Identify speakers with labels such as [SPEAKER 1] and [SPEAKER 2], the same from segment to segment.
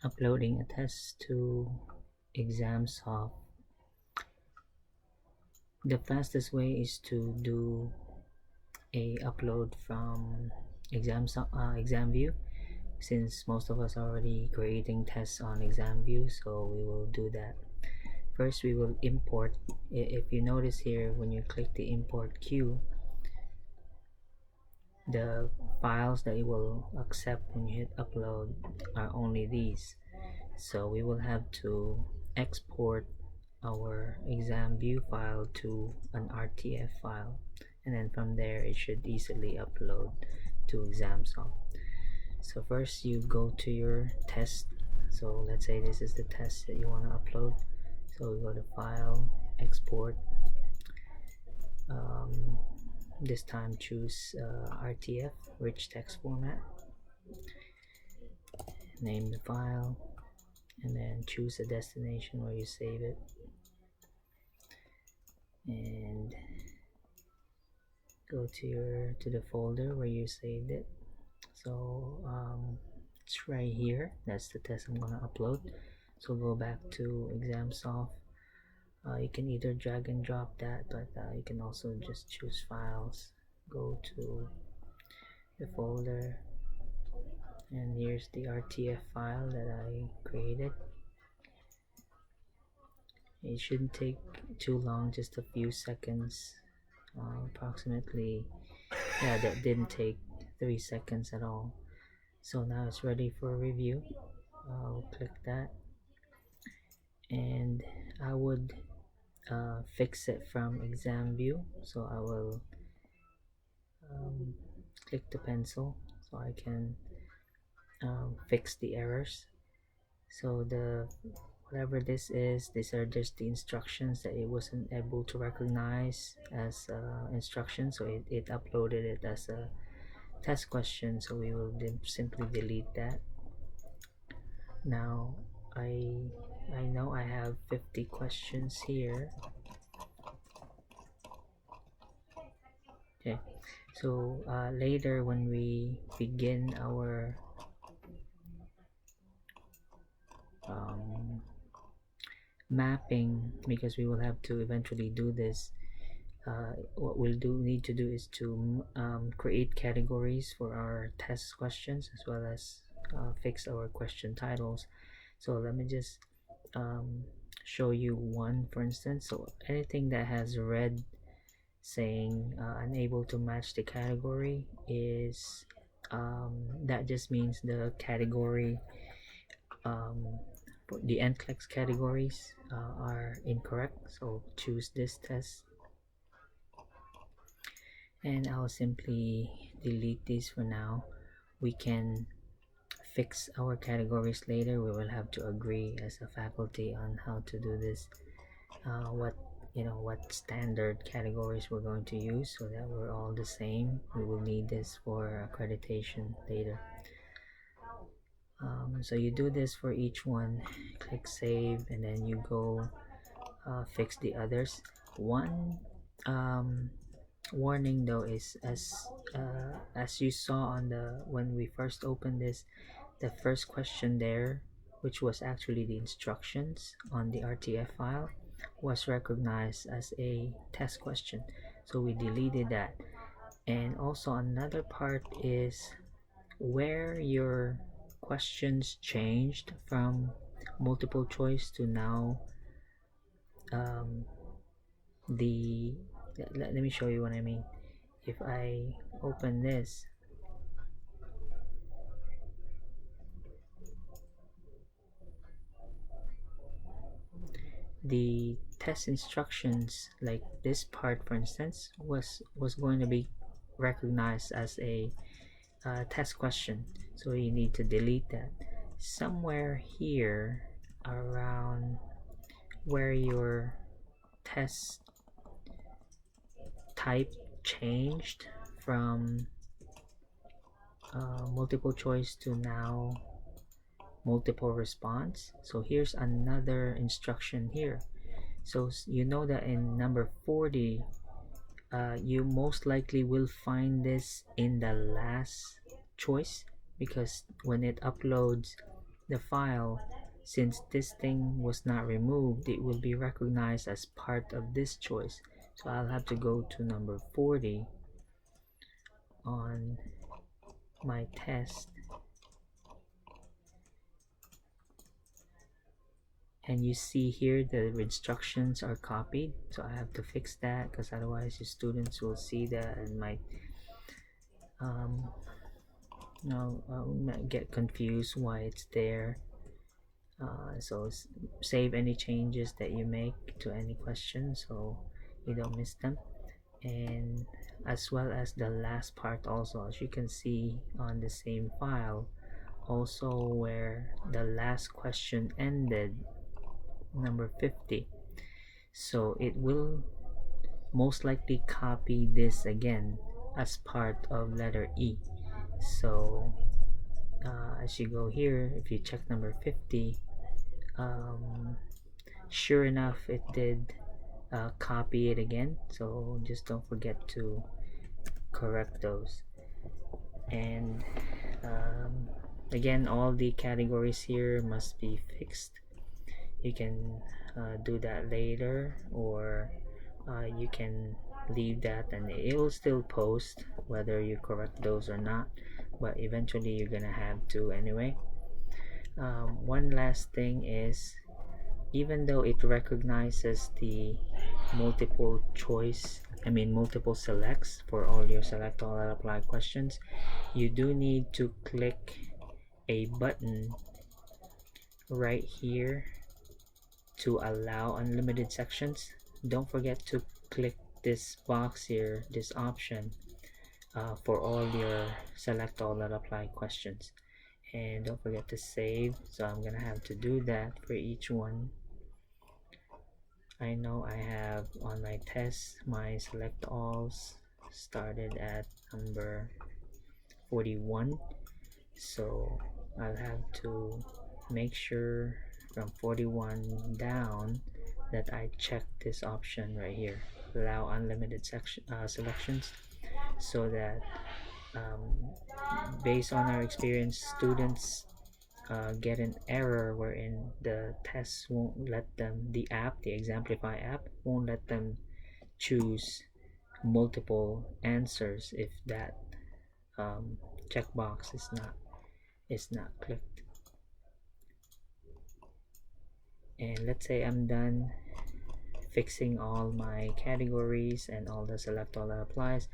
[SPEAKER 1] Uploading a test to Examsoft. The fastest way is to do a upload from Examview, since most of us are already creating tests on Examview, so we will do that. First, we will import. If you notice here, when you click the import queue, the files that it will accept when you hit upload are only these. So we will have to export our exam view file to an RTF file, and then from there it should easily upload to Examsoft. So first you go to your test. So let's say this is the test that you want to upload. So we go to file, export. This time choose RTF, rich text format, name the file, and then choose a destination where you save it, and go to the folder where you saved it. So it's right here. That's the test I'm gonna upload. So go back to Examsoft. You can either drag and drop that, but you can also just choose files, go to the folder, and here's the RTF file that I created. It shouldn't take too long, just a few seconds, approximately. Yeah, that didn't take 3 seconds at all. So now it's ready for review. I'll click that, and I would fix it from exam view. So I will click the pencil so I can fix the errors. So the whatever this is, these are just the instructions that it wasn't able to recognize as instructions, so it uploaded it as a test question, so we will simply delete that. Now I know I have 50 questions here. Okay, so later when we begin our mapping, because we will have to eventually do this, what we'll need to do is to create categories for our test questions, as well as fix our question titles. So let me just show you one, for instance. So anything that has red saying unable to match the category is that just means the category, the NCLEX categories are incorrect. So choose this test, and I'll simply delete these for now. We can fix our categories later. We will have to agree as a faculty on how to do this, what standard categories we're going to use, so that we're all the same. We will need this for accreditation later. So you do this for each one, click save, and then you go fix the others. One warning though is, as you saw on the when we first opened this, the first question there, which was actually the instructions on the RTF file, was recognized as a test question, so we deleted that. And also another part is where your questions changed from multiple choice to now the let me show you what I mean. If I open this, the test instructions, like this part for instance, was going to be recognized as a test question, so you need to delete that. Somewhere here around where your test type changed from multiple choice to now multiple response. So here's another instruction here. So you know that in number 40, you most likely will find this in the last choice, because when it uploads the file, since this thing was not removed, it will be recognized as part of this choice. So I'll have to go to number 40 on my test, and you see here the instructions are copied, so I have to fix that, because otherwise your students will see that and might um, get confused why it's there. So save any changes that you make to any questions so you don't miss them, and as well as the last part also, as you can see on the same file, also where the last question ended, number 50. So it will most likely copy this again as part of letter E. So as you go here, if you check number 50, sure enough it did copy it again, so just don't forget to correct those. And again, all the categories here must be fixed. You can do that later, or you can leave that and it will still post whether you correct those or not, but eventually you're gonna have to anyway. One last thing is, even though it recognizes the multiple choice, multiple selects for all your select all and apply questions, you do need to click a button right here to allow unlimited sections. Don't forget to click this box here, this option, for all your select all and apply questions, and don't forget to save. So I'm gonna have to do that for each one. I know I have on my test, my select alls started at number 41, so I'll have to make sure from 41 down that I check this option right here, allow unlimited selections, so that based on our experience, students get an error wherein the test won't let them, the Examplify app won't let them choose multiple answers if that checkbox is not clicked. And let's say I'm done fixing all my categories and all the select all that applies.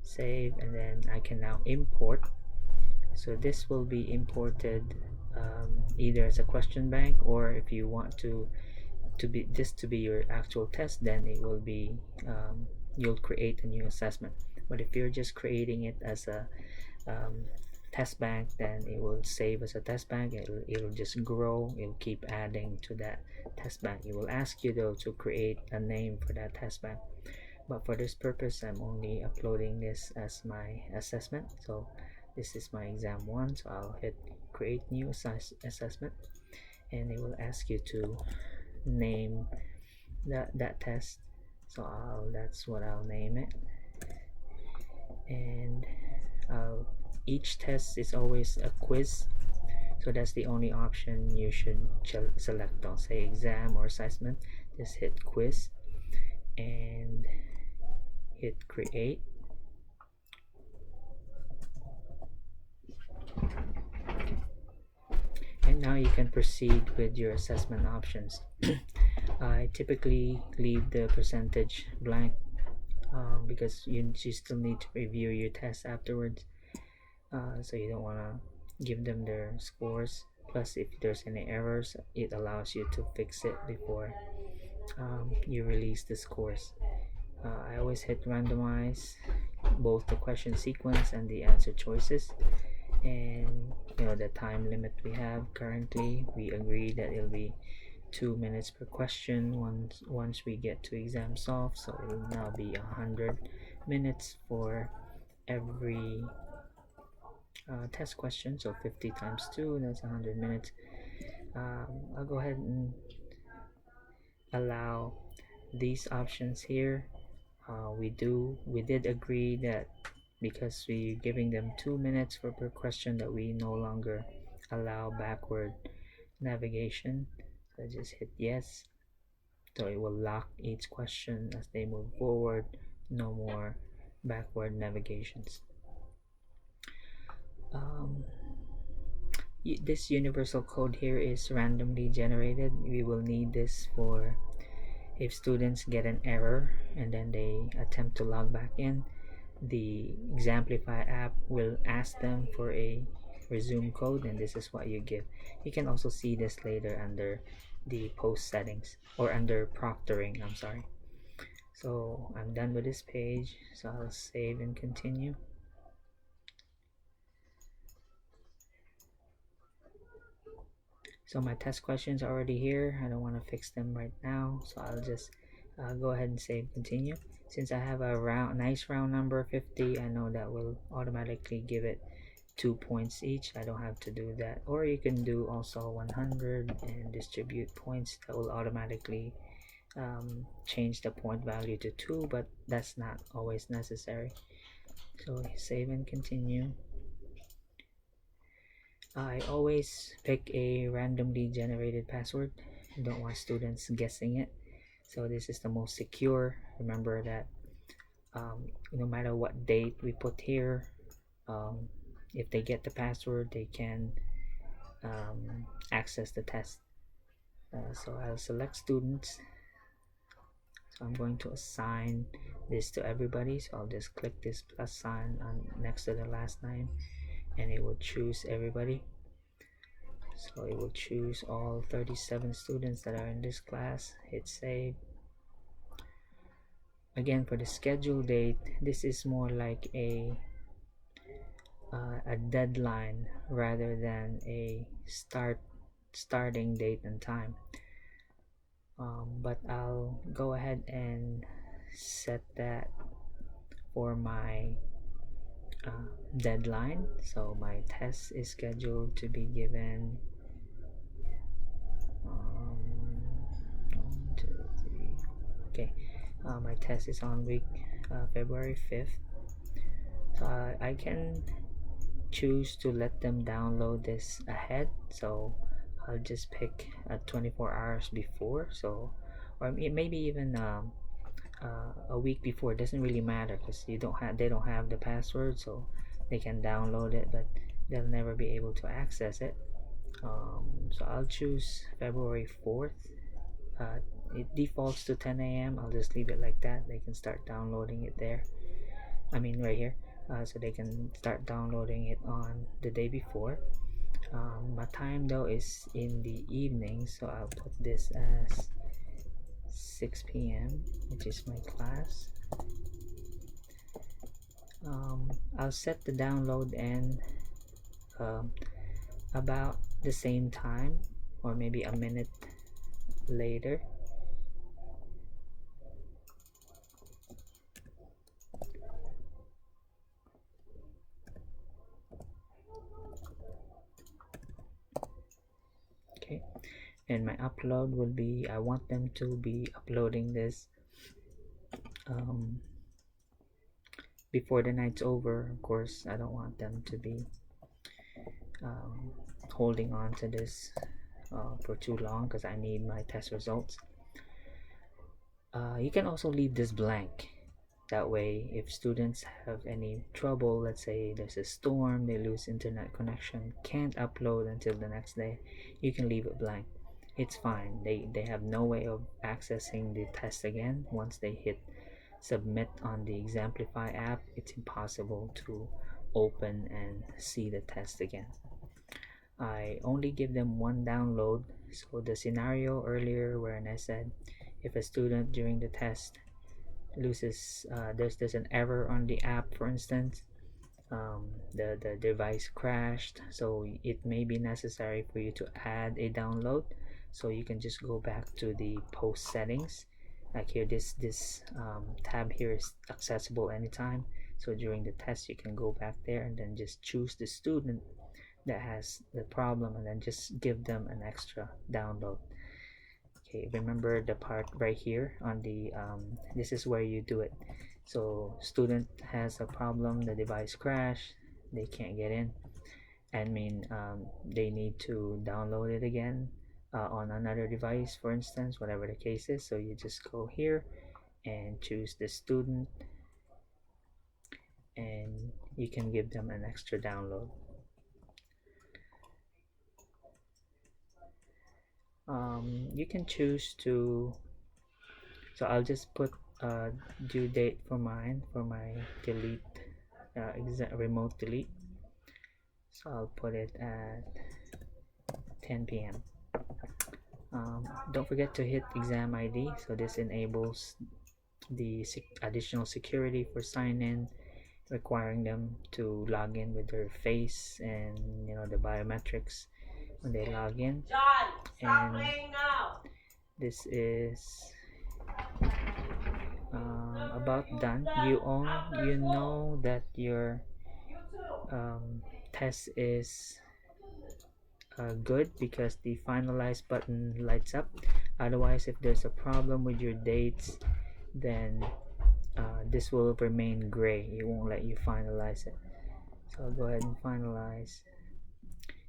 [SPEAKER 1] Save, and then I can now import. So this will be imported either as a question bank, or if you want to be this to be your actual test, then it will be you'll create a new assessment. But if you're just creating it as a test bank, then it will save as a test bank. It'll just grow, it'll keep adding to that test bank. It will ask you though to create a name for that test bank, but for this purpose I'm only uploading this as my assessment. So this is my exam 1, so I'll hit create new assessment, and it will ask you to name that test. So that's what I'll name it. And each test is always a quiz, so that's the only option you should select. Don't say exam or assessment, just hit quiz and hit create. And now you can proceed with your assessment options. I typically leave the percentage blank because you still need to review your test afterwards, so you don't want to give them their scores. Plus, if there's any errors, it allows you to fix it before you release the scores. I always hit randomize both the question sequence and the answer choices, and the time limit we have currently, we agree that it'll be 2 minutes per question once we get to Examsoft. So it will now be 100 minutes for every test question, so 50 times 2, that's 100 minutes. I'll go ahead and allow these options here. We did agree that because we're giving them 2 minutes per question, that we no longer allow backward navigation. So just hit yes. So it will lock each question as they move forward. No more backward navigations. Um, this universal code here is randomly generated. We will need this for if students get an error and then they attempt to log back in. The Examplify app will ask them for a resume code, and this is what you give. You can also see this later under the post settings or under proctoring. I'm sorry. So I'm done with this page, so I'll save and continue. So my test questions are already here. I don't want to fix them right now, so I'll just go ahead and save continue. Since I have a nice round number 50, I know that will automatically give it 2 points each. I don't have to do that. Or you can do also 100 and distribute points. That will automatically change the point value to 2, but that's not always necessary. So save and continue. I always pick a randomly generated password. I don't want students guessing it. So this is the most secure. Remember that no matter what date we put here, if they get the password, they can access the test. So I'll select students. So I'm going to assign this to everybody. So I'll just click this plus sign on next to the last name, and it will choose everybody. So it will choose all 37 students that are in this class. Hit save. Again, for the schedule date, this is more like a deadline rather than a starting date and time. But I'll go ahead and set that for my deadline. So my test is scheduled to be given 1, 2, 3. Okay, my test is on week February 5th. So I can choose to let them download this ahead. So I'll just pick 24 hours before. So, or maybe even a week before. It doesn't really matter because they don't have the password, so they can download it, but they'll never be able to access it. So I'll choose February 4th. It defaults to 10 a.m. I'll just leave it like that. They can start downloading it there. I mean right here. So they can start downloading it on the day before. My time though is in the evening, so I'll put this as 6 p.m. which is my class. I'll set the download and about the same time or maybe a minute later. Okay, and my upload will be, I want them to be uploading this before the night's over. Of course, I don't want them to be holding on to this for too long because I need my test results. You can also leave this blank. That way, if students have any trouble, let's say there's a storm, they lose internet connection, can't upload until the next day, you can leave it blank. It's fine. They have no way of accessing the test again. Once they hit submit on the Examplify app, it's impossible to open and see the test again. I only give them one download. So the scenario earlier where I said if a student during the test loses there's an error on the app, for instance, the device crashed, so it may be necessary for you to add a download. So you can just go back to the post settings. Like here, this tab here is accessible anytime, so during the test you can go back there and then just choose the student that has the problem and then just give them an extra download. Okay, remember the part right here on the this is where you do it. So student has a problem, the device crashed, they can't get in. they need to download it again on another device, for instance, whatever the case is. So you just go here and choose the student, and you can give them an extra download. You can choose to, so I'll just put due date for mine, for my delete, remote delete. So I'll put it at 10 p.m. Don't forget to hit exam ID. So this enables the additional security for sign in, requiring them to log in with their face and the biometrics when they log in. And this is about done. You know that your test is good because the finalize button lights up. Otherwise, if there's a problem with your dates, then this will remain gray. It won't let you finalize it. So I'll go ahead and finalize.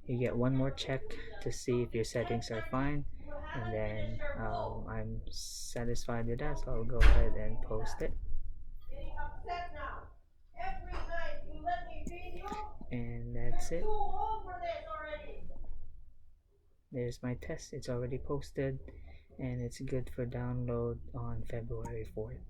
[SPEAKER 1] You get one more check to see if your settings are fine, and then I'm satisfied with that, so I'll go ahead and post it. And that's it. There's my test. It's already posted, and it's good for download on February 4th.